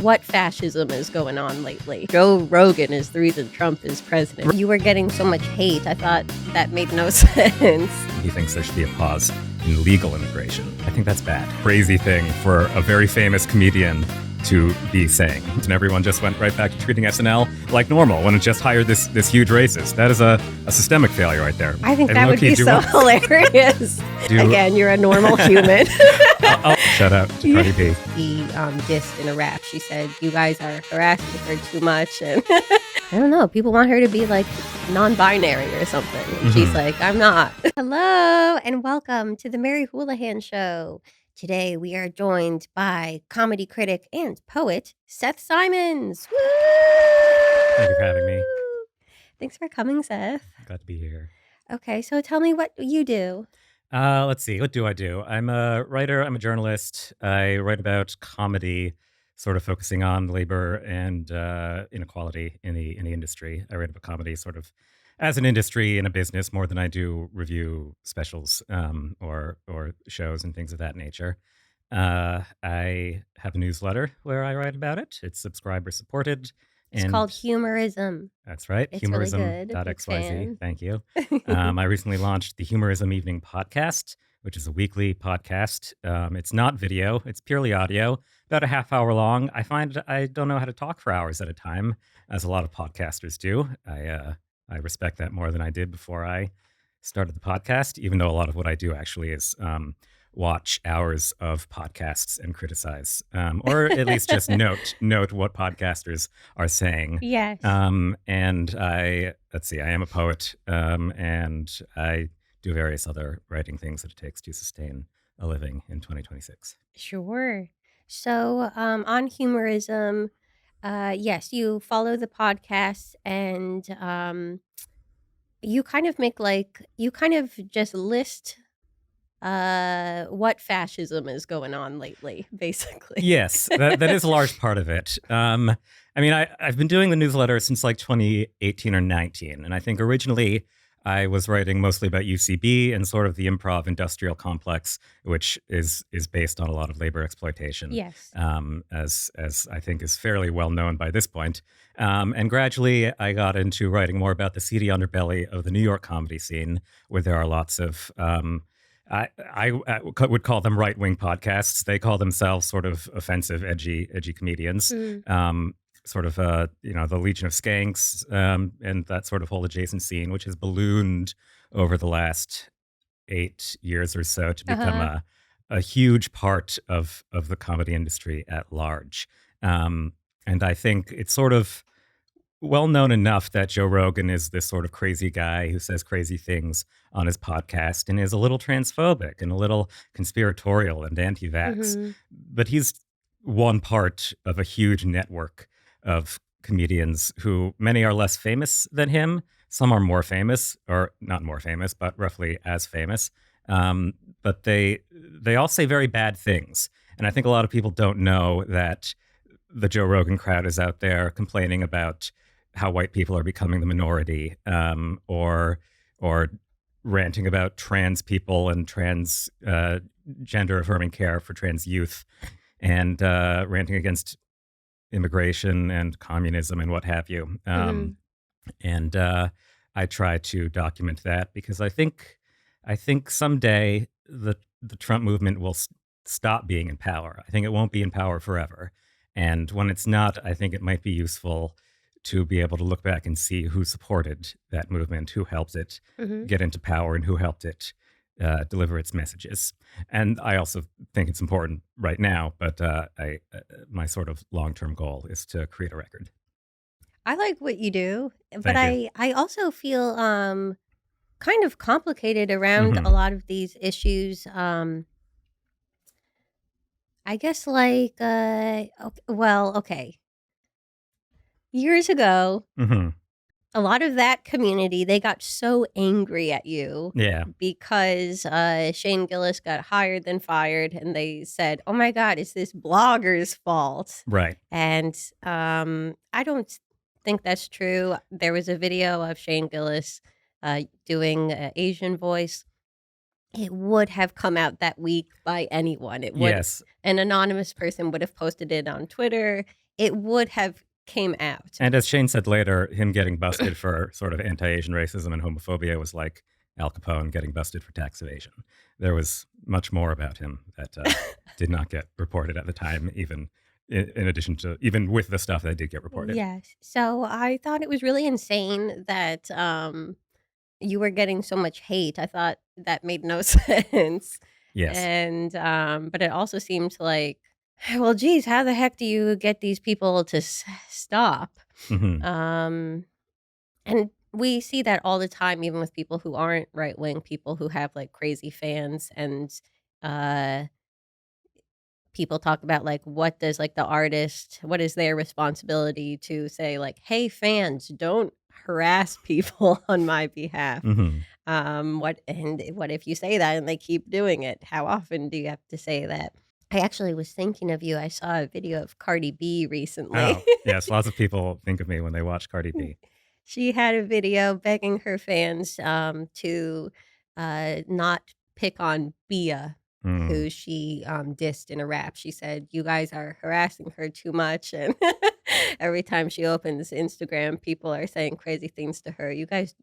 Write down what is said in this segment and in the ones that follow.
What fascism is going on lately? Joe Rogan is the reason Trump is president. You were getting so much hate. I thought that made no sense. He thinks there should be a pause in legal immigration. I think that's bad. Crazy thing for a very famous comedian to be saying. And everyone just went right back to treating SNL like normal when it just hired this huge racist. That is a systemic failure right there. I think that would be so hilarious. Again, you're a normal human. Shout out to Cardi B. He dissed in a rap. She said, you guys are harassing her too much. And I don't know. People want her to be like non-binary or something. And she's like, I'm not. Hello and welcome to the Mary Houlihan Show. Today we are joined by comedy critic and poet Seth Simons. Woo! Thank you for having me. Thanks for coming, Seth. Glad to be here. Okay, so tell me what you do. Let's see. What do I do? I'm a writer. I'm a journalist. I write about comedy, sort of focusing on labor and inequality in the industry. I write about comedy sort of as an industry and a business more than I do review specials or shows and things of that nature. I have a newsletter where I write about it. It's subscriber supported. It's called Humorism. That's right. It's really good. Humorism.xyz. Thank you. I recently launched the Humorism Evening Podcast, which is a weekly podcast. It's not video. It's purely audio, about a half hour long. I find I don't know how to talk for hours at a time, as a lot of podcasters do. I respect that more than I did before I started the podcast, even though a lot of what I do actually is watch hours of podcasts and criticize, or at least just note what podcasters are saying. Yes. And I am a poet, and I do various other writing things that it takes to sustain a living in 2026. Sure. So on Humorism, yes, you follow the podcast and you kind of just list what fascism is going on lately, basically. Yes, that is a large part of it. I mean, I've been doing the newsletter since like 2018 or 19, and I think originally I was writing mostly about UCB and sort of the improv industrial complex, which is based on a lot of labor exploitation. Yes. As I think is fairly well known by this point. And gradually I got into writing more about the seedy underbelly of the New York comedy scene, where there are lots of I would call them right-wing podcasts. They call themselves sort of offensive, edgy comedians. Sort of, the Legion of Skanks and that sort of whole adjacent scene, which has ballooned over the last 8 years or so to become a huge part of the comedy industry at large. And I think it's sort of well known enough that Joe Rogan is this sort of crazy guy who says crazy things on his podcast and is a little transphobic and a little conspiratorial and anti-vax. But he's one part of a huge network of comedians who many are less famous than him. Some are more famous, or not more famous, but roughly as famous. But they all say very bad things. And I think a lot of people don't know that the Joe Rogan crowd is out there complaining about how white people are becoming the minority, or ranting about trans people and trans gender affirming care for trans youth, and ranting against immigration and communism and what have you. And I try to document that because I think someday the Trump movement will stop being in power. I think it won't be in power forever. And when it's not, I think it might be useful to be able to look back and see who supported that movement, who helped it get into power, and who helped it deliver its messages. And I also think it's important right now, but my sort of long-term goal is to create a record. I like what you do, but I also feel kind of complicated around a lot of these issues. I guess like, okay. Years ago, a lot of that community, they got so angry at you because Shane Gillis got hired then fired, and they said, oh my God, it's this blogger's fault. Right. And I don't think that's true. There was a video of Shane Gillis doing an Asian voice. It would have come out that week by anyone. It would. Yes. An anonymous person would have posted it on Twitter. it would have came out. And as Shane said later, him getting busted for sort of anti-Asian racism and homophobia was like Al Capone getting busted for tax evasion. There was much more about him that did not get reported at the time, even in addition to, even with the stuff that did get reported. Yes. So I thought it was really insane that you were getting so much hate. I thought that made no sense. Yes. And but it also seemed like, well, geez, how the heck do you get these people to stop? Mhm. And we see that all the time, even with people who aren't right wing, people who have like crazy fans, and uh people talk about like what does like the artist, what is their responsibility to say like, hey fans, don't harass people on my behalf. Mhm. What if you say that and they keep doing it? How often do you have to say that? I actually was thinking of you. I saw a video of Cardi B recently. Oh, yes. Lots of people think of me when they watch Cardi B. She had a video begging her fans to not pick on Bia, Mm. who she dissed in a rap. She said, "You guys are harassing her too much," and every time she opens Instagram, people are saying crazy things to her. You guys,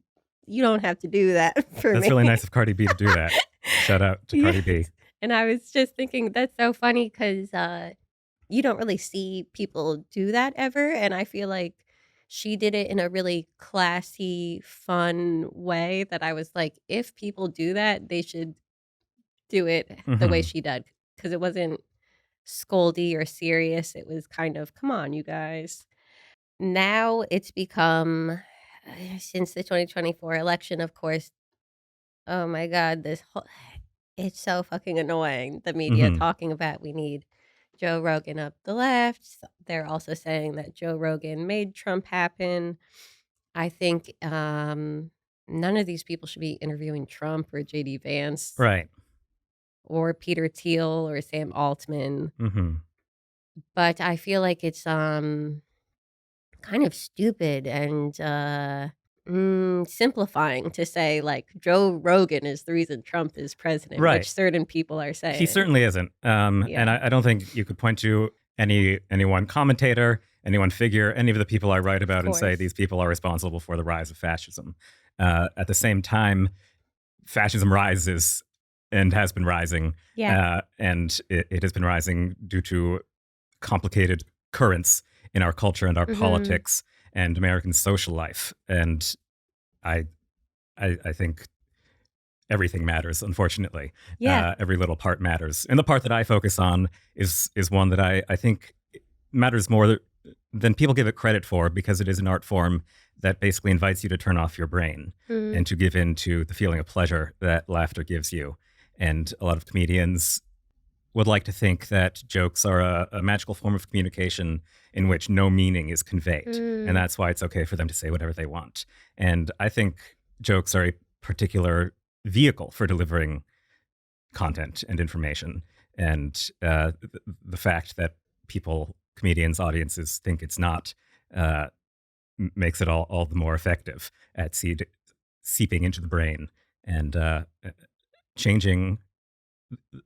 you don't have to do that for That's me. really nice of Cardi B to do that. Shout out to Cardi B. Yes. And I was just thinking that's so funny because you don't really see people do that ever, and I feel like she did it in a really classy, fun way that I was like, if people do that, they should do it the way Mhm. she did, because it wasn't scoldy or serious. It was kind of, "Come on, you guys." Now it's become since the 2024 election, of course, oh my god, this whole it's so fucking annoying, the media Mhm. talking about we need Joe Rogan up the left. They're also saying that Joe Rogan made Trump happen. I think none of these people should be interviewing Trump or JD Vance Right. or Peter Thiel or Sam Altman. Mhm. But I feel like it's kind of stupid and simplifying to say like Joe Rogan is the reason Trump is president, Right. which certain people are He saying. certainly isn't. And Yeah, I don't think you could point to any one commentator, any one figure, any of the people I write of about and say course. these people are responsible for the rise of fascism. At the same time, fascism rises and has been rising, Yeah. and it has been rising due to complicated currents in our culture and our Mhm. politics and American social life. And I, I think everything matters, unfortunately. Yeah. Every little part matters. And the part that I focus on is one that I think matters more than people give it credit for, because it is an art form that basically invites you to turn off your brain Mhm. and to give in to the feeling of pleasure that laughter gives you. And a lot of comedians would like to think that jokes are a magical form of communication in which no meaning is conveyed. And Mm. that's why it's okay for them to say whatever they want. And I think jokes are a particular vehicle for delivering content and information. And the fact that people, comedians, audiences think it's not, uh, makes it all the more effective at seeping into the brain and changing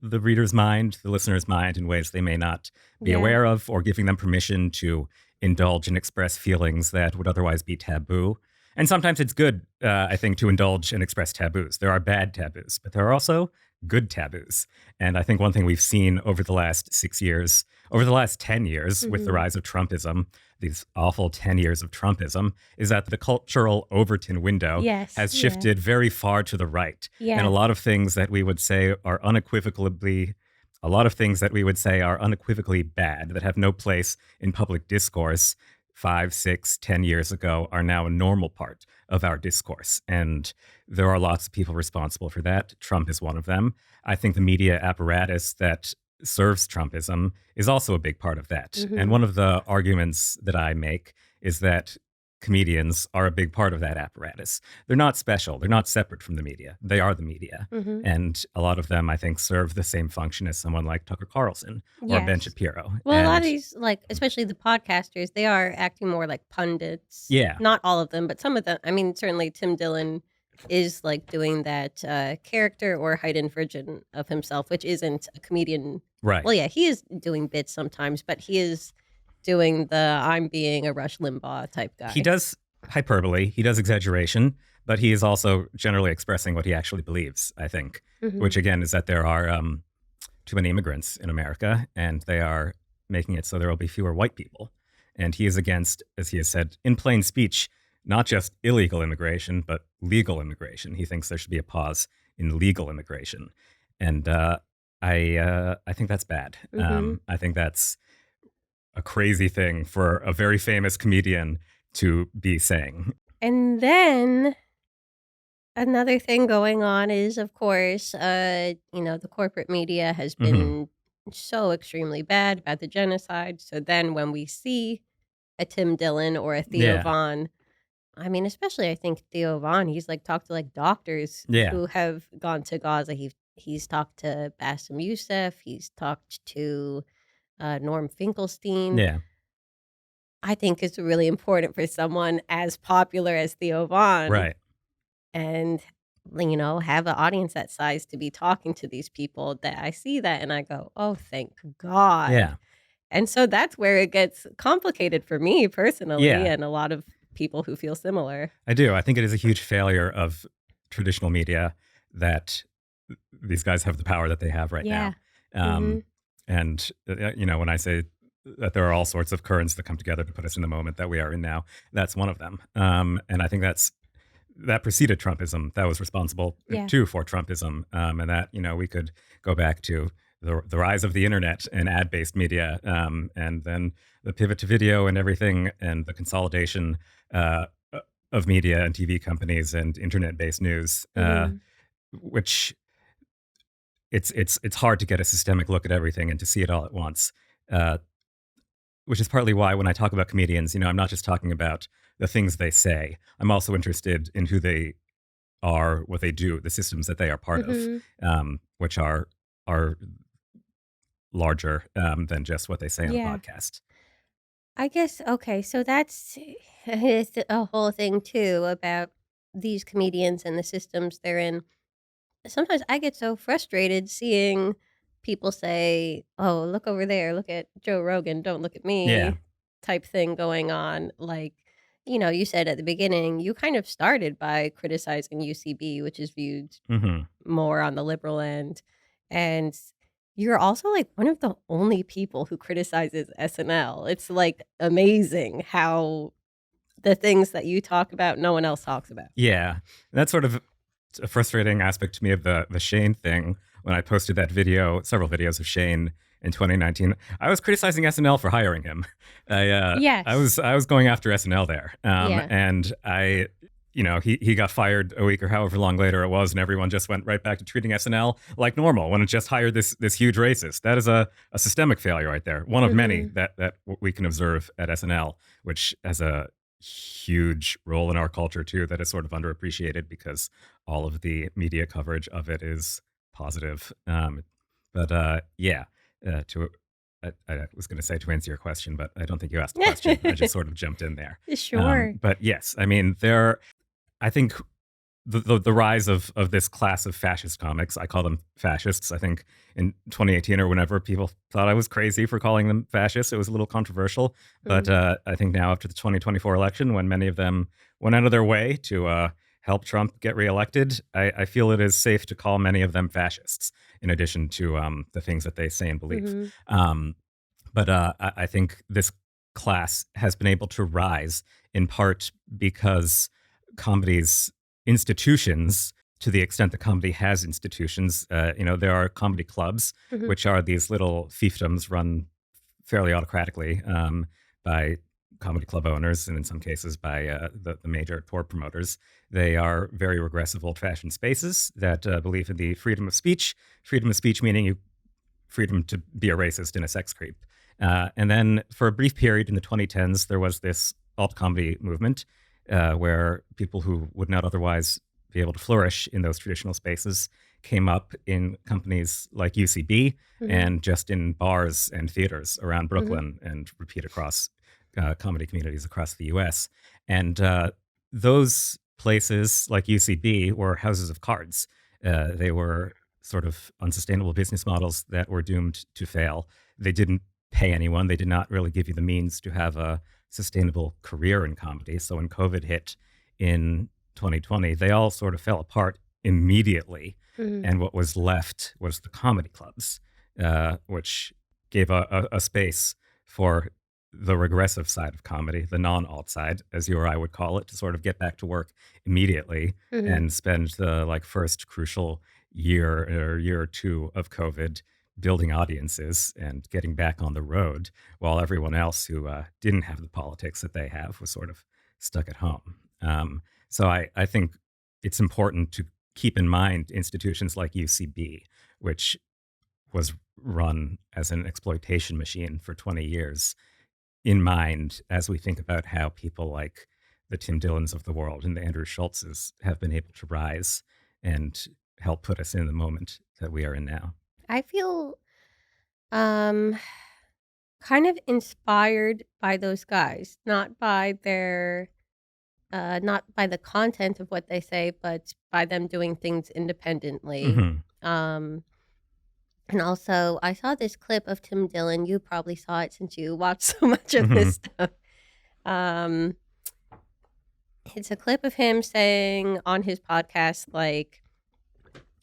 the reader's mind, the listener's mind, in ways they may not be Yeah. aware of, or giving them permission to indulge and express feelings that would otherwise be taboo. And sometimes it's good, I think, to indulge and express taboos. There are bad taboos, but there are also good taboos. And I think one thing we've seen over the last 6 years, over the last 10 years, with the Mhm. rise of Trumpism, these awful 10 years of Trumpism, is that the cultural Overton window Yes. has Yeah. shifted very far to the right. And a Yeah. lot of things that we would say are unequivocally bad, that have no place in public discourse 5, 6, 10 years ago, are now a normal part of our discourse. And there are lots of people responsible for that. Trump is one of them. I think the media apparatus that serves Trumpism is also a big part of that. And Mhm. one of the arguments that I make is that comedians are a big part of that apparatus. They're not special. They're not separate from the media. They are the media. Mhm. And a lot of them, I think, serve the same function as someone like Tucker Carlson or Ben Yes. Shapiro. Well, a lot of And these, like, especially the podcasters, they are acting more like pundits. yeah, Not all of them, but some of them. I mean, certainly Tim Dillon is like doing that character or heightened version of himself, which isn't a comedian. right. Well, yeah, he is doing bits sometimes, but he is doing the I'm being a Rush Limbaugh type guy. He does hyperbole, he does exaggeration, but he is also generally expressing what he actually believes, I think, which again is that there are too many immigrants in America, and they are making it so there will be fewer white people. And he is against, as he has said in plain speech, not just illegal immigration, but legal immigration. He thinks there should be a pause in legal immigration. And I think that's bad. I think that's a crazy thing for a very famous comedian to be saying. And then another thing going on is, of course, the corporate media has been so extremely bad about the genocide. So then when we see a Tim Dillon or a Theo Von, I mean, especially I think Theo Von, he's like talked to like doctors who have gone to Gaza. He's talked to Bassem Youssef. He's talked to Norm Finkelstein. Yeah. I think it's really important for someone as popular as Theo Von, Right. and have an audience that size to be talking to these people, that I see that and I go, oh, thank God. Yeah. And so that's where it gets complicated for me personally, Yeah. and a lot of people who feel similar. I do. I think it is a huge failure of traditional media that these guys have the power that they have right now. And, when I say that there are all sorts of currents that come together to put us in the moment that we are in now, that's one of them. And I think that preceded Trumpism. That was responsible too for Trumpism. And that, we could go back to the rise of the internet and ad-based media, and then the pivot to video and everything, and the consolidation of media and TV companies and internet-based news, which it's hard to get a systemic look at everything and to see it all at once. Which is partly why when I talk about comedians, I'm not just talking about the things they say. I'm also interested in who they are, what they do, the systems that they are part of, which are larger than just what they say on a podcast. I guess, okay, so that's it's a whole thing too about these comedians and the systems they're in. Sometimes I get so frustrated seeing people say, oh, look over there, look at Joe Rogan, don't look at me, type thing going on. Like, you said at the beginning, you kind of started by criticizing UCB, which is viewed more on the liberal end. And you're also like one of the only people who criticizes SNL. It's like amazing how the things that you talk about, no one else talks about. Yeah. That's sort of a frustrating aspect to me of the Shane thing. When I posted that video, several videos of Shane in 2019, I was criticizing SNL for hiring him. I was going after SNL there. And he got fired a week or however long later it was, and everyone just went right back to treating SNL like normal when it just hired this huge racist. That is a systemic failure right there. One of many that we can observe at SNL, which has a huge role in our culture too, that is sort of underappreciated because all of the media coverage of it is positive. I was going to say to answer your question, but I don't think you asked the question. I just sort of jumped in there. Sure. But yes, I mean, I think the rise of this class of fascist comics, I call them fascists. I think in 2018 or whenever, people thought I was crazy for calling them fascists. It was a little controversial. But I think now after the 2024 election, when many of them went out of their way to help Trump get reelected, I feel it is safe to call many of them fascists, in addition to the things that they say and believe. I think this class has been able to rise in part because comedy's institutions, to the extent that comedy has institutions, there are comedy clubs, which are these little fiefdoms run fairly autocratically by comedy club owners, and in some cases by the major tour promoters. They are very regressive, old-fashioned spaces that believe in the freedom of speech. Freedom of speech meaning freedom to be a racist and a sex creep. And then for a brief period in the 2010s, there was this alt-comedy movement where people who would not otherwise be able to flourish in those traditional spaces came up in companies like UCB and just in bars and theaters around Brooklyn and repeat across comedy communities across the US. And those places like UCB were houses of cards. They were sort of unsustainable business models that were doomed to fail. They didn't pay anyone. They did not really give you the means to have a sustainable career in comedy. So when COVID hit in 2020, they all sort of fell apart immediately. Mhm. And what was left was the comedy clubs, which gave a space for the regressive side of comedy, the non-alt side, as you or I would call it, to sort of get back to work immediately Mhm. and spend the like first crucial year or two of COVID building audiences and getting back on the road, while everyone else who didn't have the politics that they have was sort of stuck at home. So I think it's important to keep in mind institutions like UCB, which was run as an exploitation machine for 20 years, in mind as we think about how people like the Tim Dillons of the world and the Andrew Schultzes have been able to rise and help put us in the moment that we are in now. I feel um kind of inspired by those guys, not by their not by the content of what they say, but by them doing things independently. Hmm. Um and also I saw this clip of Tim Dillon. You probably saw it since you watch so much of Hmm. this stuff. Um it's a clip of him saying on his podcast, like,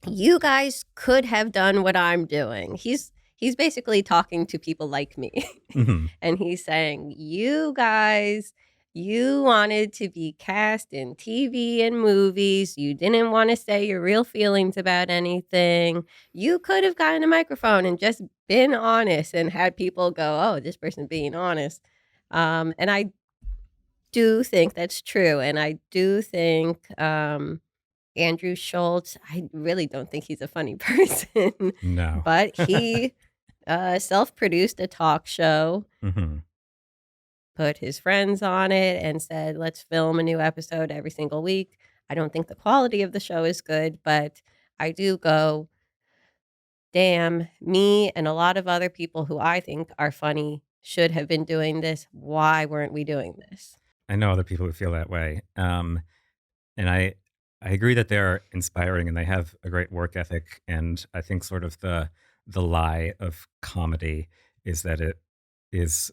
you guys could have done what I'm doing. He's basically talking to people like me. Hmm. And he's saying, you guys, you wanted to be cast in TV and movies. You didn't want to say your real feelings about anything. You could have gotten a microphone and just been honest and had people go, oh, this person's being honest. And I do think that's true. And I do think Andrew Schultz, I really don't think he's a funny person, No. but he self-produced a talk show, Hmm. put his friends on it, and said, let's film a new episode every single week. I don't think the quality of the show is good, but I do go, damn, me and a lot of other people who I think are funny should have been doing this. Why weren't we doing this? I know other people who feel that way. And I agree that they're inspiring and they have a great work ethic. And I think sort of the lie of comedy is that it is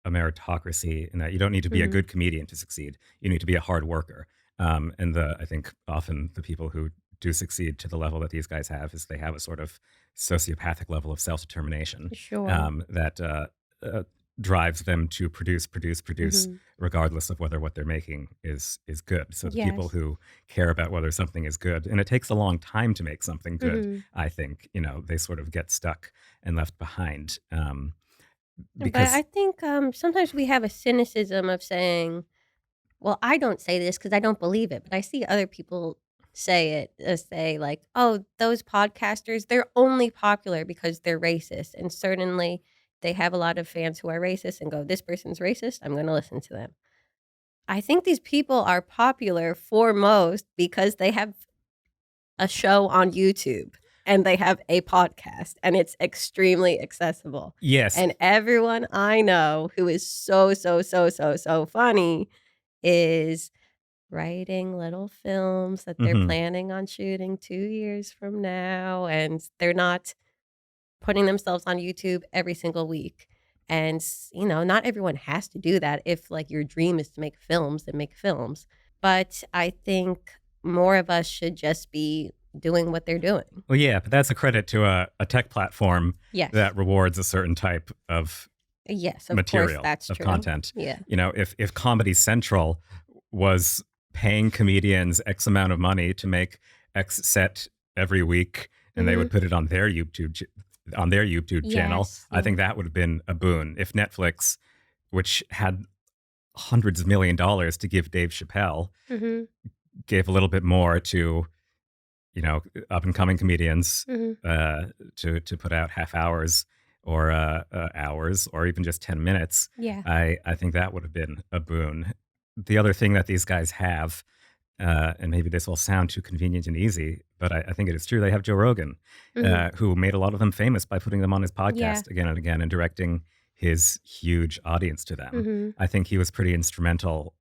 a meritocracy and that you don't need to be a Mhm. good comedian to succeed. You need to be a hard worker. And I think often the people who do succeed to the level that these guys have is they have a sort of sociopathic level of self determination Sure. that uh, drives them to produce, Mhm. regardless of whether what they're making is good. So the people Yes. who care about whether something is good, and it takes a long time to make something good, Mhm. I think, they sort of get stuck and left behind. But I Because think sometimes we have a cynicism of saying, well, I don't say this because I don't believe it, but I see other people say it, say like, "Oh, those podcasters, they're only popular because they're racist." And certainly they have a lot of fans who are racist and go, "This person's racist, I'm gonna listen to them." I think these people are popular foremost because they have a show on YouTube and they have a podcast and it's extremely accessible. yes. And everyone I know who is so, so, so, so, so funny is writing little films that they're Hmm. planning on shooting 2 years from now, and they're not putting themselves on YouTube every single week. And, not everyone has to do that if, like, your dream is to make films, then make films. But I think more of us should just be doing what they're doing. Well, yeah, but that's a credit to a tech platform Yes. that rewards a certain type of Yes, of course, material, that's of true. content. Yeah. If Comedy Central was paying comedians X amount of money to make X set every week, and they Mhm. would put it on their YouTube channel, Yes, I yeah. think that would have been a boon. If Netflix, which had hundreds of $1 million to give Dave Chappelle, Mhm. gave a little bit more to up and coming comedians Mhm. uh, to put out half hours or hours or even just 10 minutes. Yeah. I think that would have been a boon. The other thing that these guys have, and maybe this will sound too convenient and easy, but I think it is true. They have Joe Rogan, Mhm. who made a lot of them famous by putting them on his Yeah. podcast again and again and directing his huge audience to them. Mhm. I think he was pretty instrumental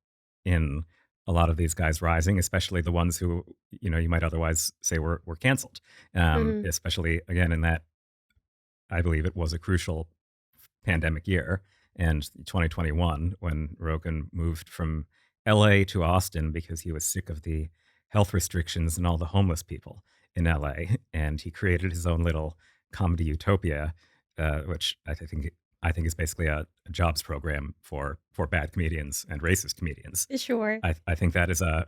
in a lot of these guys rising, especially the ones who you might otherwise say were canceled. Mhm. Especially again in that I believe it was a crucial pandemic year and 2021 when Rogan moved from LA to Austin because he was sick of the health restrictions and all the homeless people in LA. And he created his own little comedy utopia, which I think is basically a jobs program for bad comedians and racist comedians. Sure. I think that is a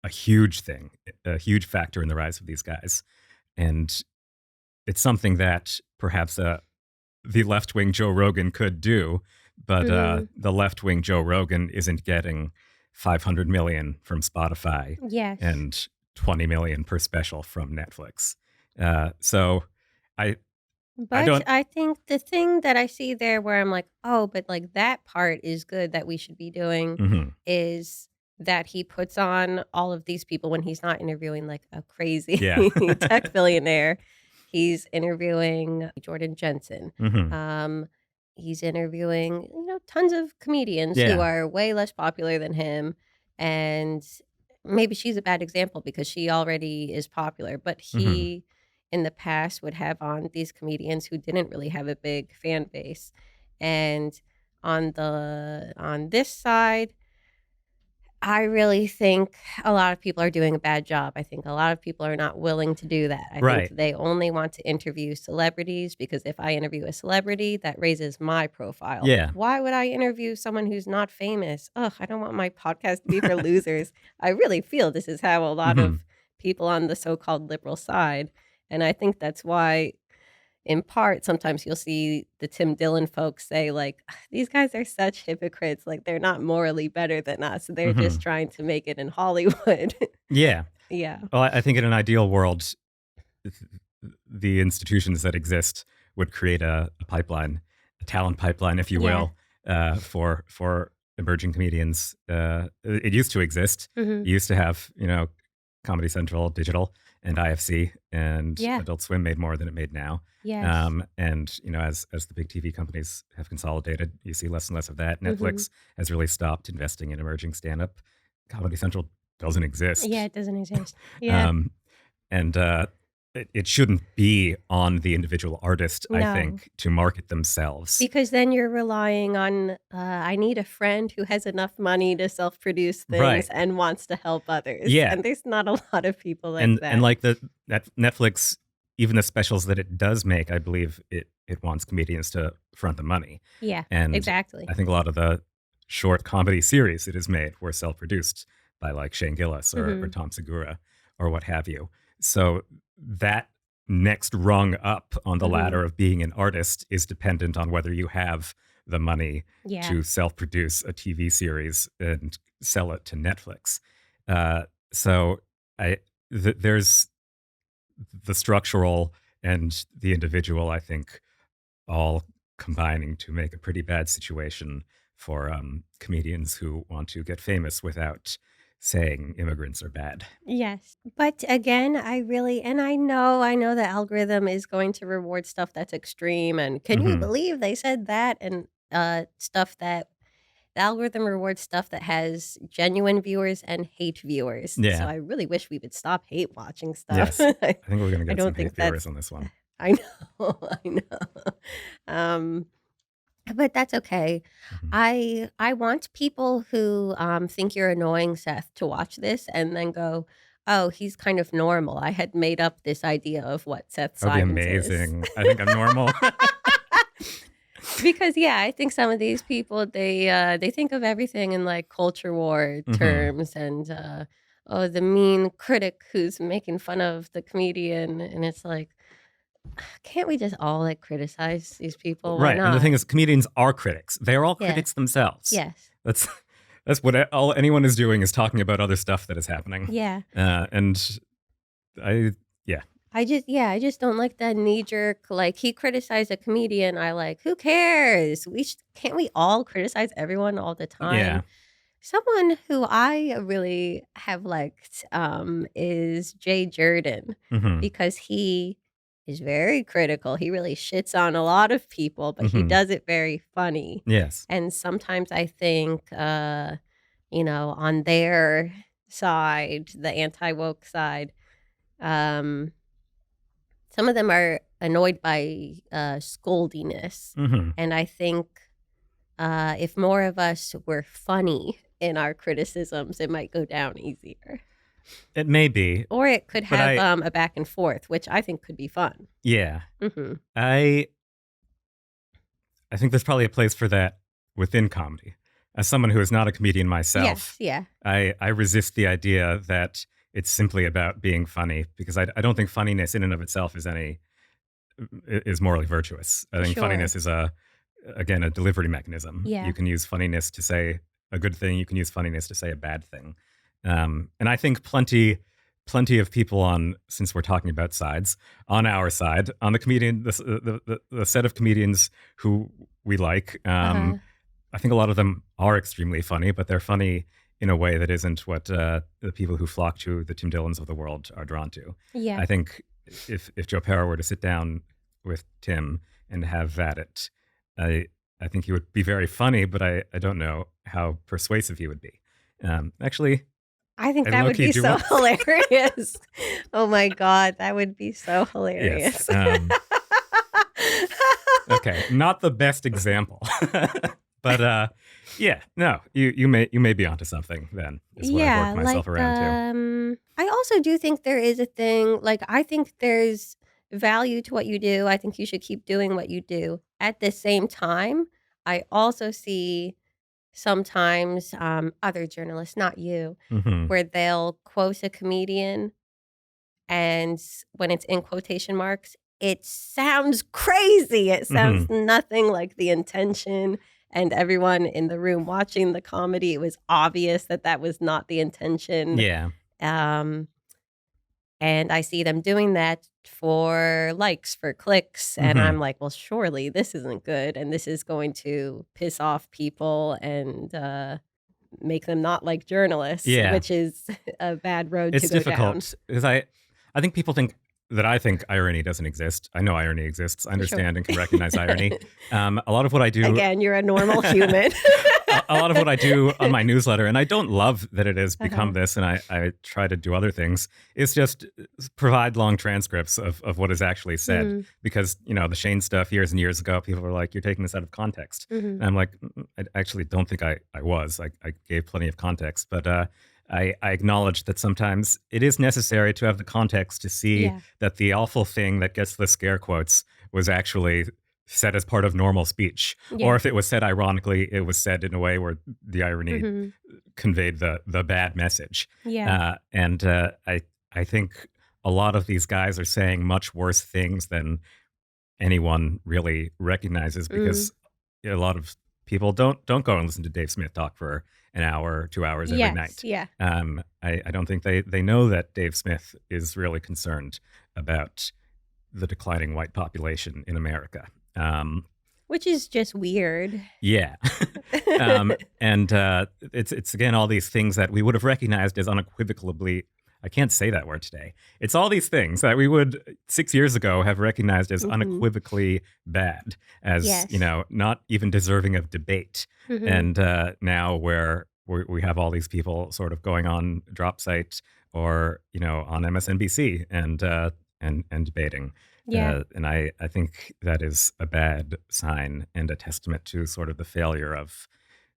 huge thing, a huge factor in the rise of these guys. And it's something that perhaps the left wing Joe Rogan could do, but the left wing Joe Rogan isn't getting 500 million from Spotify Yes. and 20 million per special from Netflix. So I But don't. I think the thing that I see there where I'm like, oh, but like that part is good that we should be doing Mhm. is that he puts on all of these people when he's not interviewing like a crazy Yeah. tech billionaire. He's interviewing Jordan Jensen. Mhm. He's interviewing, tons of comedians who Yeah. are way less popular than him. And maybe she's a bad example because she already is popular, but Mhm. he in the past would have on these comedians who didn't really have a big fan base. And on this side, I really think a lot of people are doing a bad job. I think a lot of people are not willing to do that. I Right. think they only want to interview celebrities because if I interview a celebrity, that raises my profile. Yeah. Why would I interview someone who's not famous? Ugh, I don't want my podcast to be for losers. I really feel this is how a lot Mhm. of people on the so-called liberal side, and I think that's why in part, sometimes you'll see the Tim Dillon folks say, like, these guys are such hypocrites. Like, they're not morally better than us. They're just Mhm. trying to make it in Hollywood. Yeah. Yeah. Well, I think in an ideal world, the institutions that exist would create a pipeline, a talent pipeline, if you Yeah. will, for emerging comedians. It used to exist. Mhm. You used to have, Comedy Central, Digital, and IFC, and Yeah. Adult Swim made more than it made now. Yes. And as the big TV companies have consolidated, you see less and less of that. Mhm. Netflix has really stopped investing in emerging stand-up. Comedy Central doesn't exist. Yeah, it doesn't exist. Yeah. And it shouldn't be on the individual artist, I No. think, to market themselves. Because then you're relying on, I need a friend who has enough money to self-produce things Right. and wants to help others. Yeah. And there's not a lot of people like And that. like that Netflix, even the specials that it does make, I believe it wants comedians to front the money. Yeah, And exactly. I think a lot of the short comedy series it has made were self-produced by like Shane Gillis or Mhm. Tom Segura or what have you. So that next rung up on the Mhm. ladder of being an artist is dependent on whether you have the money Yeah. to self-produce a TV series and sell it to Netflix. So there's the structural and the individual, I think, all combining to make a pretty bad situation for comedians who want to get famous without saying immigrants are bad. Yes. But again, I know the algorithm is going to reward stuff that's extreme and can you Mhm. believe they said that and stuff that the algorithm rewards stuff that has genuine viewers and hate viewers. So Yeah. I really wish we would stop hate watching stuff. Yes. I think we're going to I get some don't hate think viewers that's on this one. I know. I know. Um but that's okay. Mhm. I want people who, think you're annoying, Seth, to watch this and then go, "Oh, he's kind of normal. I had made up this idea of what Seth That would be Simons is." amazing. I think I'm normal. Because, yeah, I think some of these people, they think of everything in, like, culture war Mhm. terms and, "Oh, the mean critic who's making fun of the comedian," and it's like, can't we just all, like, criticize these people? Why Right. And the not? thing is, comedians are critics. They're all Yeah. critics themselves. Yes. That's what all anyone is doing is talking about other stuff that is happening. Yeah. And I, yeah. I just don't like that knee jerk, like, he criticized a comedian, I like, "Who cares? Can't we all criticize everyone all the Yeah. time?" Someone who I really have liked, is Jay Jordan Mhm. because he is very critical, he really shits on a lot of people, but he Mhm. does it very funny, Yes. and sometimes I think, on their side, the anti-woke side, um some of them are annoyed by scoldiness. Hmm. And I think if more of us were funny in our criticisms, it might go down easier. It may be, Or it could but have a back and forth, which I think could be fun. yeah, Mm-hmm. I think there's probably a place for that within comedy. As someone who is not a comedian myself, Yes, yeah. I resist the idea that it's simply about being funny, because I don't think funniness in and of itself is morally virtuous. I think Sure. funniness is again a delivery mechanism. Yeah. You can use funniness to say a good thing. You can use funniness to say a bad thing. And I think plenty of people on, since we're talking about sides, on our side, on the set of comedians who we like, I think a lot of them are extremely funny, but they're funny in a way that isn't what the people who flock to the Tim Dillons of the world are drawn to. Yeah. I think if Joe Pera were to sit down with Tim and have at it, I think he would be very funny, but I don't know how persuasive he would be. Actually, I think I that would low-key be do so want- hilarious. Oh my God, that would be so hilarious. yes. Okay, not the best example, but yeah, no, you may be onto something. Then is what I've worked myself around to. I also do think there is a thing, like, I think there's value to what you do. I think you should keep doing what you do. At the same time, I also see sometimes other journalists, not you, Mhm. where they'll quote a comedian, and when it's in quotation marks, it sounds crazy. It sounds nothing like the intention. And everyone in the room watching the comedy, it was obvious that that was not the intention. Yeah. Um, and I see them doing that for likes, for clicks. And I'm like, well, surely this isn't good. And this is going to piss off people and make them not like journalists, Yeah. which is a bad road It's to go down. difficult because I think people think that I think irony doesn't exist. I know irony exists. I understand and can recognize irony. A lot of what I do, Again, you're a normal human. a lot of what I do on my newsletter, and I don't love that it has become this, and I try to do other things, is just provide long transcripts of what is actually said. Because, the Shane stuff years and years ago, people were like, you're taking this out of context. And I'm like, I actually don't think I was. I gave plenty of context, but I acknowledge that sometimes it is necessary to have the context to see that the awful thing that gets the scare quotes was actually said as part of normal speech. Or if it was said ironically, it was said in a way where the irony conveyed the bad message. And I think a lot of these guys are saying much worse things than anyone really recognizes, because a lot of people don't go and listen to Dave Smith talk for an hour, 2 hours every night. I don't think they know that Dave Smith is really concerned about the declining white population in America. Which is just weird. Yeah. And it's again, all these things that we would have recognized as unequivocally, I can't say that word today. It's all these things that we would 6 years ago have recognized as unequivocally bad, as, not even deserving of debate. And now where we have all these people sort of going on Drop Site or, on MSNBC and debating. And I think that is a bad sign and a testament to sort of the failure of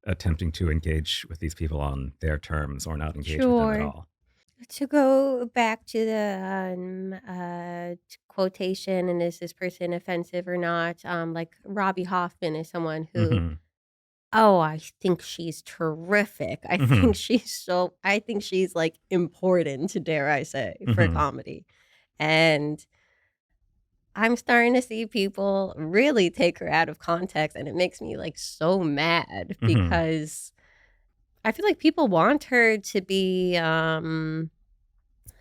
attempting to engage with these people on their terms or not engage with them at all. To go back to the quotation, and is this person offensive or not? Like Robbie Hoffman is someone who, I think she's terrific. I think she's like important, dare I say, for comedy. And I'm starting to see people really take her out of context, and it makes me like so mad because I feel like people want her to be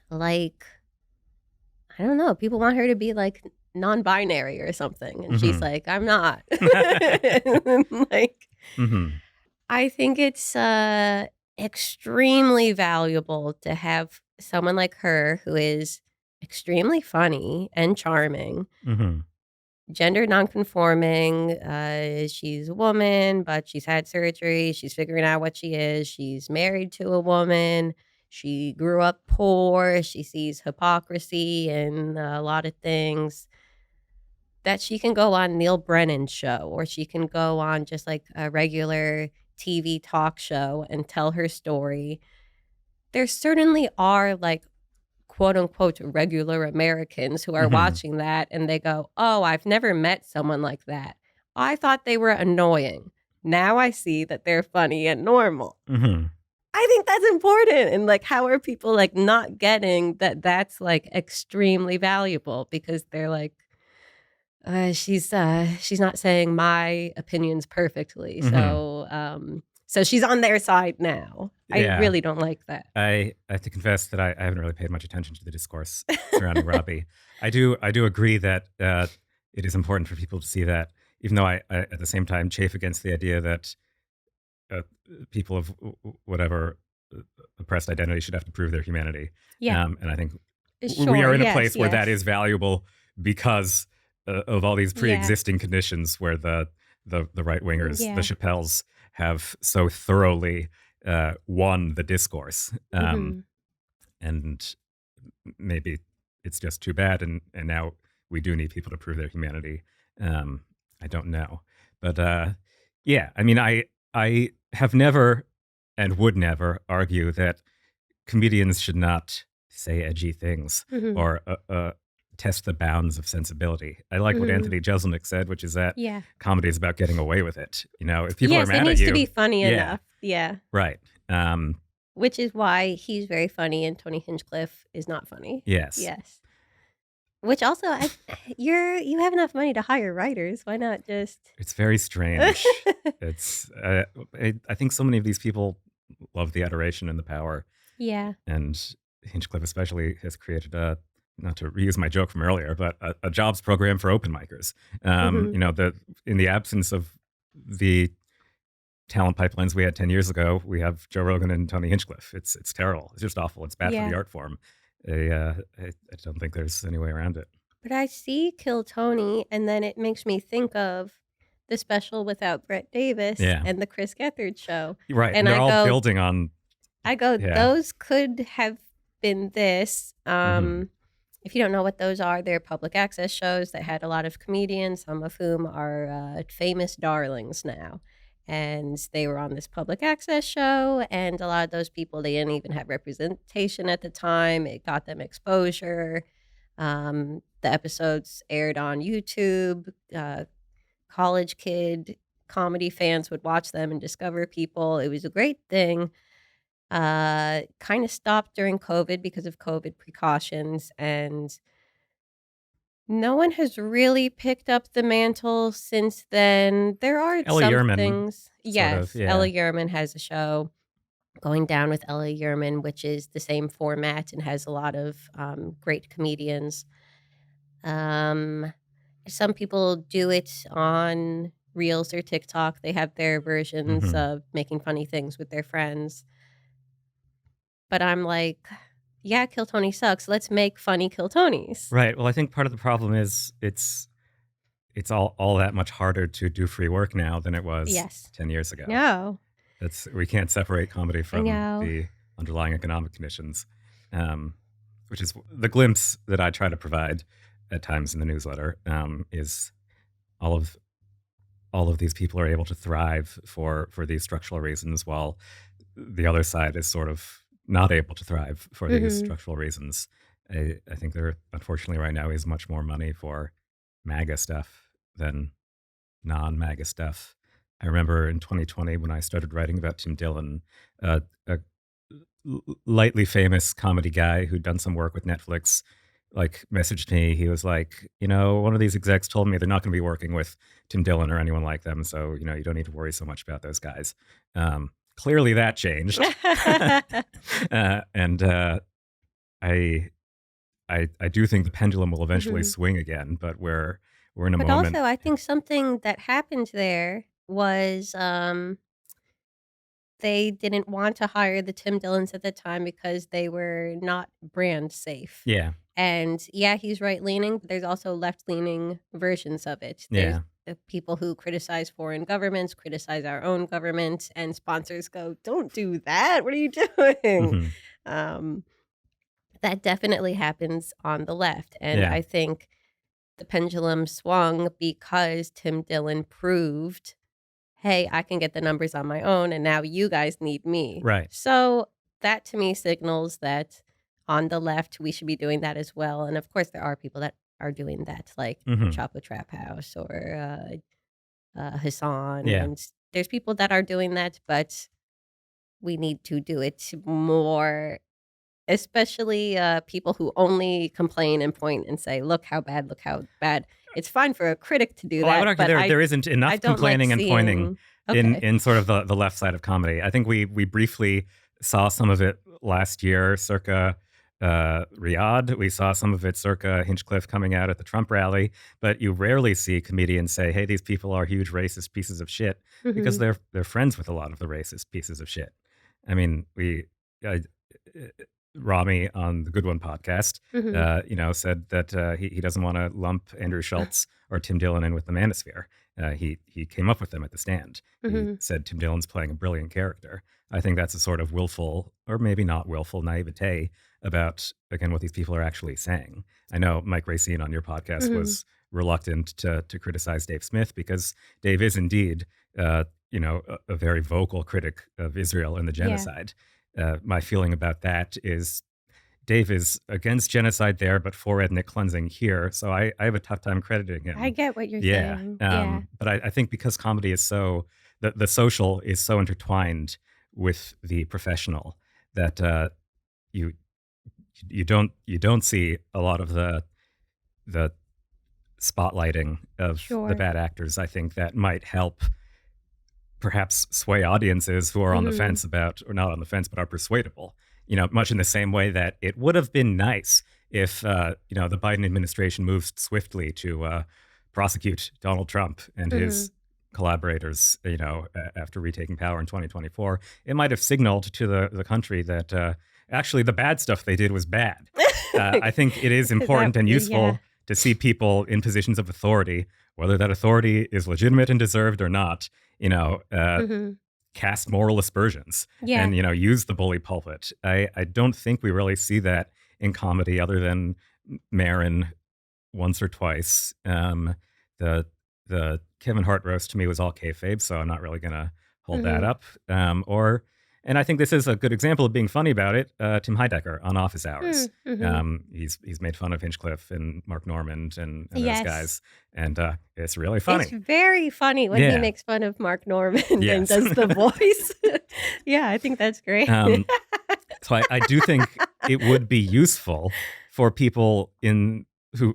like, I don't know, people want her to be like non-binary or something, and she's like, I'm not. Like, I think it's extremely valuable to have someone like her who is extremely funny and charming, gender nonconforming. She's a woman, but she's had surgery. She's figuring out what she is. She's married to a woman. She grew up poor. She sees hypocrisy in a lot of things. that she can go on Neil Brennan's show, or she can go on just like a regular TV talk show and tell her story. There certainly are like quote unquote regular Americans who are watching that and they go, oh, I've never met someone like that. I thought they were annoying. Now I see that they're funny and normal. I think that's important. And like, how are people like not getting that that's like extremely valuable because they're like, she's not saying my opinions perfectly. So she's on their side now. Yeah. I really don't like that. I have to confess that I haven't really paid much attention to the discourse surrounding Robbie. I do agree that it is important for people to see that, even though I at the same time chafe against the idea that people of whatever oppressed identity should have to prove their humanity. Yeah. And I think Sure, we are in a yes, place where that yes. is valuable because of all these pre-existing conditions where the right wingers, the Chappelles, have so thoroughly won the discourse. And maybe it's just too bad, and now we do need people to prove their humanity. I don't know, but yeah, I mean, I have never and would never argue that comedians should not say edgy things or test the bounds of sensibility. I like what Anthony Jeselnik said, which is that comedy is about getting away with it. You know, if people are mad at you, it needs to be funny enough. Yeah, right. Which is why he's very funny and Tony Hinchcliffe is not funny. Yes. Which also, you have enough money to hire writers. Why not just? It's very strange. It's I think so many of these people love the adoration and the power. Yeah. And Hinchcliffe especially has created not to reuse my joke from earlier, but a jobs program for open micers. You know, in the absence of the talent pipelines we had 10 years ago, we have Joe Rogan and Tony Hinchcliffe. It's terrible. It's just awful. It's bad for the art form. I don't think there's any way around it. But I see Kill Tony, and then it makes me think of the special without Brett Davis and the Chris Gethard show. Right, and they're all building on. I go, those could have been this. If you don't know what those are, they're public access shows that had a lot of comedians, some of whom are famous darlings now. And they were on this public access show, and a lot of those people, they didn't even have representation at the time. It got them exposure. The episodes aired on YouTube. College kid comedy fans would watch them and discover people. It was a great thing. Kind of stopped during COVID because of COVID precautions, and no one has really picked up the mantle since then. There are some things. Yes, Ella Yerman has a show, Going Down with Ella Yerman, which is the same format and has a lot of great comedians. Some people do it on Reels or TikTok. They have their versions of making funny things with their friends. But I'm like, yeah, Kill Tony sucks. Let's make funny Kill Tonys. Right. Well, I think part of the problem is it's all that much harder to do free work now than it was 10 years ago. No. We can't separate comedy from the underlying economic conditions, which is the glimpse that I try to provide at times in the newsletter, is all of these people are able to thrive for these structural reasons, while the other side is sort of not able to thrive for these structural reasons. I think there, unfortunately, right now is much more money for MAGA stuff than non-MAGA stuff. I remember in 2020 when I started writing about Tim Dillon, a lightly famous comedy guy who'd done some work with Netflix, like messaged me. He was like, you know, one of these execs told me they're not going to be working with Tim Dillon or anyone like them, so you know you don't need to worry so much about those guys. Clearly that changed. And I do think the pendulum will eventually swing again, but we're in a moment. But also, I think something that happened there was they didn't want to hire the Tim Dillons at the time because they were not brand safe. Yeah. And yeah, he's right-leaning, but there's also left-leaning versions of it. There's people who criticize foreign governments, criticize our own government, and sponsors go, don't do that. What are you doing? That definitely happens on the left. And I think the pendulum swung because Tim Dillon proved, hey, I can get the numbers on my own, and now you guys need me. Right. So that to me signals that on the left, we should be doing that as well. And of course, there are people that are doing that, like Hmm. Chocolate Trap House or Hassan. Yeah. And there's people that are doing that, but we need to do it more, especially people who only complain and point and say, look how bad, look how bad. It's fine for a critic to do Well, I would that, argue but there isn't I enough don't like complaining and pointing seeing. Okay. in sort of the left side of comedy. I think we briefly saw some of it last year, circa Riyadh. We saw some of it circa Hinchcliffe coming out at the Trump rally. But you rarely see comedians say, "Hey, these people are huge racist pieces of shit," because Hmm. they're friends with a lot of the racist pieces of shit. I mean, uh, Rami on the Good One podcast, Hmm. said that he doesn't want to lump Andrew Schultz or Tim Dillon in with the Manosphere. He came up with them at the stand. He Hmm. said Tim Dillon's playing a brilliant character. I think that's a sort of willful, or maybe not willful, naivete about, again, what these people are actually saying. I know Mike Racine on your podcast Hmm. was reluctant to criticize Dave Smith because Dave is indeed, a very vocal critic of Israel and the Yeah, genocide. My feeling about that is Dave is against genocide there, but for ethnic cleansing here. So I have a tough time crediting I him. get what you're Yeah. saying. Yeah, But I think because comedy is so, the social is so intertwined with the professional that you you don't see a lot of the spotlighting of the sure. bad actors. I think that might help perhaps sway audiences who are on the Hmm. fence about, or not on the fence, but are persuadable. Much in the same way that it would have been nice if, the Biden administration moved swiftly to prosecute Donald Trump and Hmm. his collaborators, after retaking power in 2024. It might have signaled to the country that actually the bad stuff they did was bad. I think it is important and Yeah. useful to see people in positions of authority, whether that authority is legitimate and deserved or not, you know, uh, Hmm. cast moral aspersions Yeah. and, use the bully pulpit. I don't think we really see that in comedy other than Marin once or twice. The the Kevin Hart roast to me was all kayfabe, so I'm not really gonna hold that Hmm. up. And I think this is a good example of being funny about it. Tim Heidecker on Office Hours. Hmm. He's made fun of Hinchcliffe and Mark Normand and those Yes. guys, and it's really It's funny. very funny when he Yeah. makes fun of Mark Normand and Yes. does the voice. Yeah, I think that's great. um, So I do think it would be useful for people in who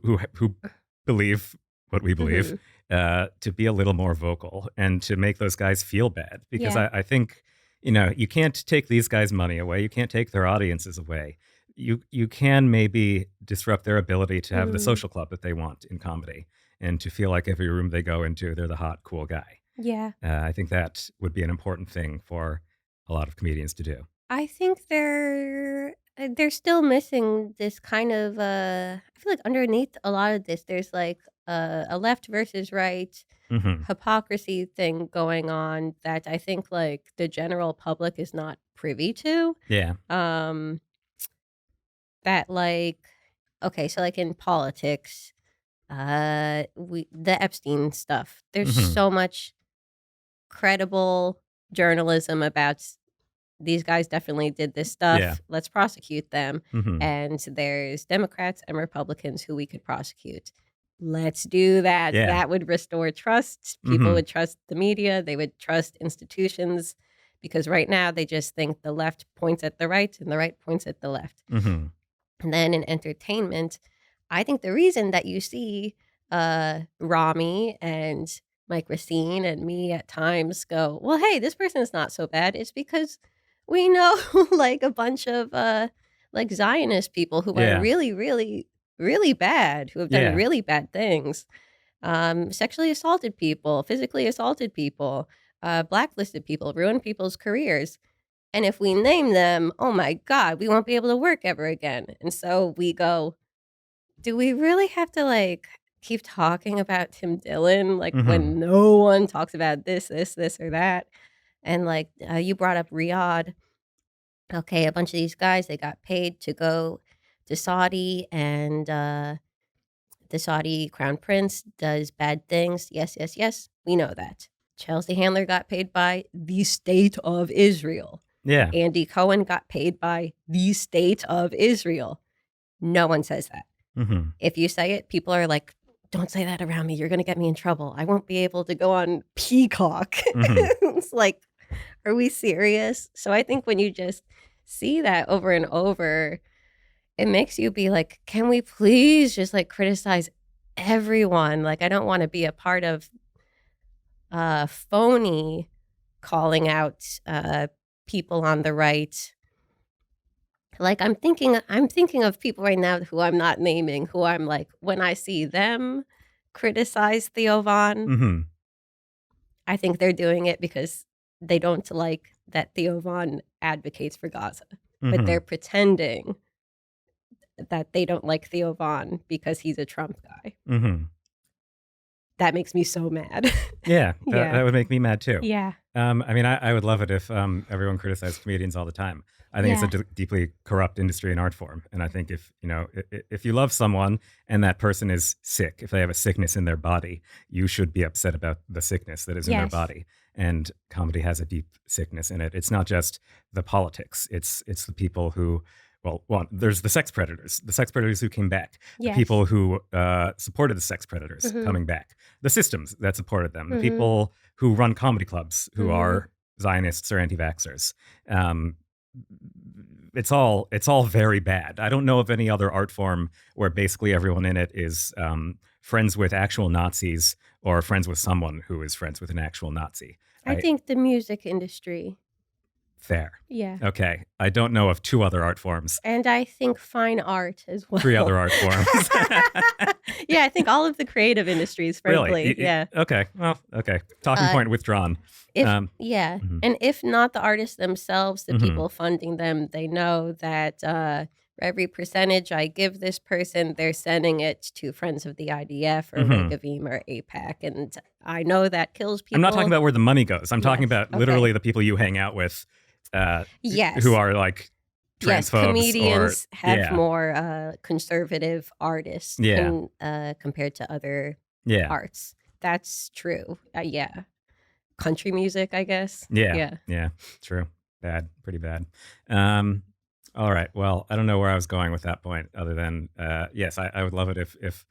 believe what we believe Hmm. to be a little more vocal and to make those guys feel bad because Yeah. I think you can't take these guys' money away, you can't take their audiences away. You can maybe disrupt their ability to have the Hmm. social club that they want in comedy and to feel like every room they go into they're the hot cool guy. Yeah. I think that would be an important thing for a lot of comedians to do. I think they're still missing this kind of I feel like underneath a lot of this there's like a left versus right Hmm. hypocrisy thing going on that I think like the general public is not privy to. Yeah. Um that like okay, so like in politics, we the Epstein stuff. There's Mhm. so much credible journalism about these guys definitely did this Yeah. stuff. Let's prosecute them. Mhm. And there's Democrats and Republicans who we could prosecute. Let's do that. Yeah. That would restore trust. People Mhm. would trust the media. They would trust institutions because right now they just think the left points at the right and the right points at the left. Mhm. And then in entertainment, I think the reason that you see Rami and Mike Racine and me at times go, well, hey, this person is not so bad, is because we know like a bunch of like Zionist people who are Yeah. really, really, really bad, who have done Yeah. really bad things, sexually assaulted people, physically assaulted people, blacklisted people, ruined people's careers. And if we name them, oh my God, we won't be able to work ever again. And so we go, do we really have to like keep talking about Tim Dillon? Like Mhm. when no one talks about this, or that. And like you brought up Riyadh. Okay, a bunch of these guys, they got paid to go to Saudi and The Saudi crown prince does bad things. Yes, yes, yes. We know that. Chelsea Handler got paid by the state of Israel. Yeah. Andy Cohen got paid by the state of Israel. No one says that. Mm-hmm. If you say it, people are like, don't say that around me. You're going to get me in trouble. I won't be able to go on Peacock. Mm-hmm. It's like, are we serious? So I think when you just see that over and over, it makes you be like, can we please just like criticize everyone? Like, I don't want to be a part of phony calling out people on the right. Like I'm thinking of people right now who I'm not naming, who I'm like, when I see them criticize Theo Von, Mm-hmm. I think they're doing it because they don't like that Theo Von advocates for Gaza. But Mm-hmm. they're pretending that they don't like Theo Von because he's a Trump guy. Mm-hmm. That makes me so mad. Yeah, Yeah. that would make me mad too. Yeah. I mean, I would love it if everyone criticized comedians all the time. I think it's a deeply corrupt industry and art form, and I think if you love someone and that person is sick, if they have a sickness in their body, you should be upset about the sickness that is in their Yes. body. And comedy has a deep sickness in it. It's not just the politics; it's the people who. Well, there's the sex predators who came back, Yes. the people who supported the sex predators Mhm. coming back, the systems that supported them, the Mhm. people who run comedy clubs who Mhm. are Zionists or anti-vaxxers. It's all very bad. I don't know of any other art form where basically everyone in it is friends with actual Nazis or friends with someone who is friends with an actual Nazi. I think the music industry. Fair. Yeah. Okay. I don't know of two other art forms. And I think fine art as well. 3 other art forms. Yeah, I think all of the creative industries, frankly. Really? Yeah. Okay. Well, okay. Talking point withdrawn. Yeah. Mhm. And if not the artists themselves, the Mhm. people funding them, they know that for every percentage I give this person, they're sending it to Friends of the IDF or Mhm. Regavim or APAC. And I know that kills people. I'm not talking about where the money goes. I'm talking Yes, about okay. literally the people you hang out with Yes. who are like Yes, transphobes comedians or have more conservative artists Yeah. compared to other Yeah. arts. That's true. Yeah. Country music, I guess. Yeah. Yeah. True. Bad. Pretty bad. All right. Well, I don't know where I was going with that point other than yes, I would love it if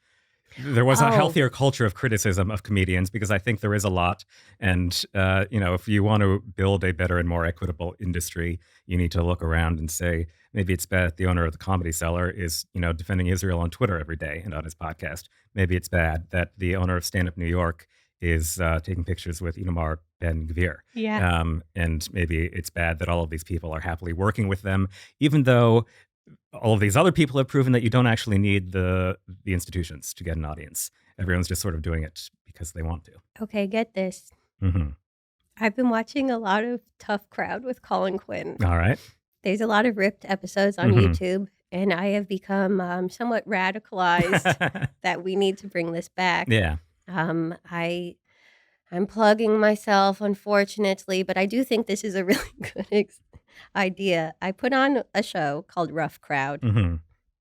there was a healthier culture of criticism of comedians, because I think there is a lot. And, if you want to build a better and more equitable industry, you need to look around and say, maybe it's bad the owner of the Comedy Cellar is, defending Israel on Twitter every day and on his podcast. Maybe it's bad that the owner of Stand Up New York is taking pictures with Itamar Ben-Gvir. Yeah. And maybe it's bad that all of these people are happily working with them, even though all of these other people have proven that you don't actually need the institutions to get an audience. Everyone's just sort of doing it because they want to. Okay, get this. Mm-hmm. I've been watching a lot of Tough Crowd with Colin Quinn. All right. There's a lot of ripped episodes on YouTube, and I have become somewhat radicalized that we need to bring this back. Yeah. I'm plugging myself, unfortunately, but I do think this is a really good idea. I put on a show called Rough Crowd,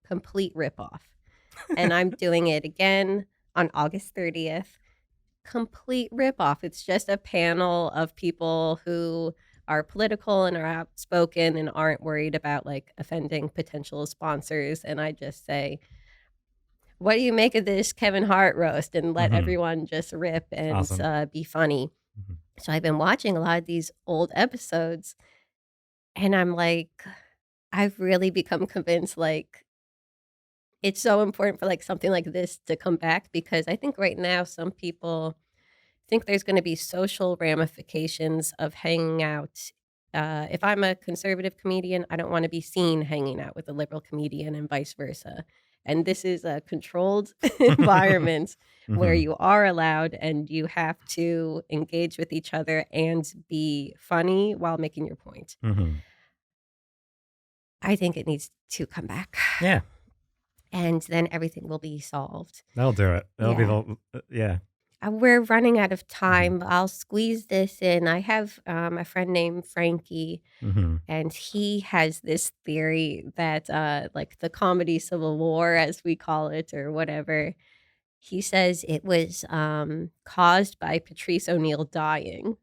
complete ripoff, and I'm doing it again on August 30th. Complete ripoff. It's just a panel of people who are political and are outspoken and aren't worried about like offending potential sponsors. And I just say, what do you make of this Kevin Hart roast? And let everyone just rip and Awesome. be funny. So I've been watching a lot of these old episodes, and I'm like, I've really become convinced like it's so important for like something like this to come back, because I think right now some people think there's going to be social ramifications of hanging out. If I'm a conservative comedian, I don't want to be seen hanging out with a liberal comedian and vice versa. And this is a controlled environment where you are allowed and you have to engage with each other and be funny while making your point. I think it needs to come back. Yeah. And then everything will be solved. That'll do it. That'll be the, yeah. We're running out of time. I'll squeeze this in. I have a friend named Frankie, and he has this theory that like the comedy civil war, as we call it, or whatever, He says it was caused by Patrice O'Neill dying.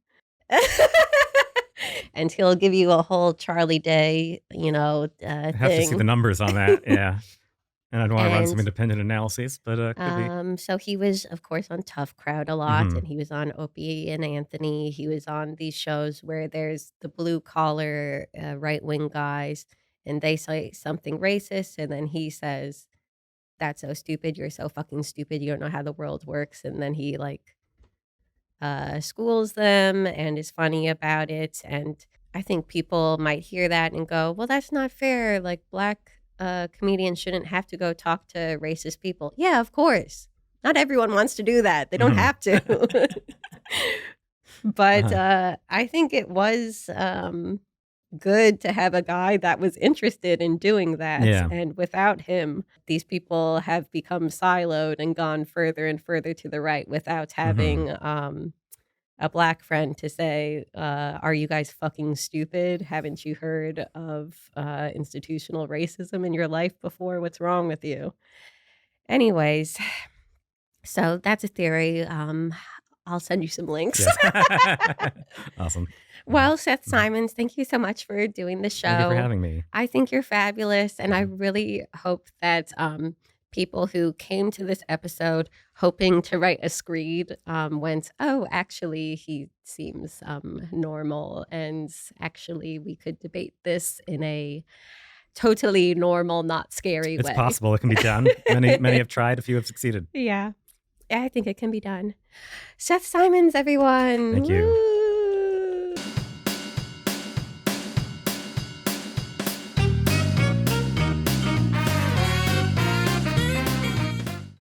And he'll give you a whole Charlie Day, I have to see thing. the numbers on that. Yeah. And I'd want to run some independent analyses, but could be. So he was, of course, on Tough Crowd a lot, and he was on Opie and Anthony. He was on these shows where there's the blue collar right-wing guys, and they say something racist, and then he says, "That's so stupid. You're so fucking stupid. You don't know how the world works." And then he schools them and is funny about it. And I think people might hear that and go, well, that's not fair. Like, Black comedians shouldn't have to go talk to racist people. Yeah, of course. Not everyone wants to do that. They don't have to. But I think it was good to have a guy that was interested in doing that. Yeah. And without him, these people have become siloed and gone further and further to the right without having a Black friend to say, are you guys fucking stupid? Haven't you heard of institutional racism in your life before? What's wrong with you? Anyways, so that's a theory. I'll send you some links. Yes. Awesome. Well, Seth Simons, thank you so much for doing the show. Thank you for having me. I think you're fabulous, and I really hope that people who came to this episode hoping to write a screed went, oh, actually, he seems normal, and actually we could debate this in a totally normal, not scary way. It's possible. It can be done. Many have tried. A few have succeeded. Yeah, I think it can be done. Seth Simons, everyone. Thank you. Woo!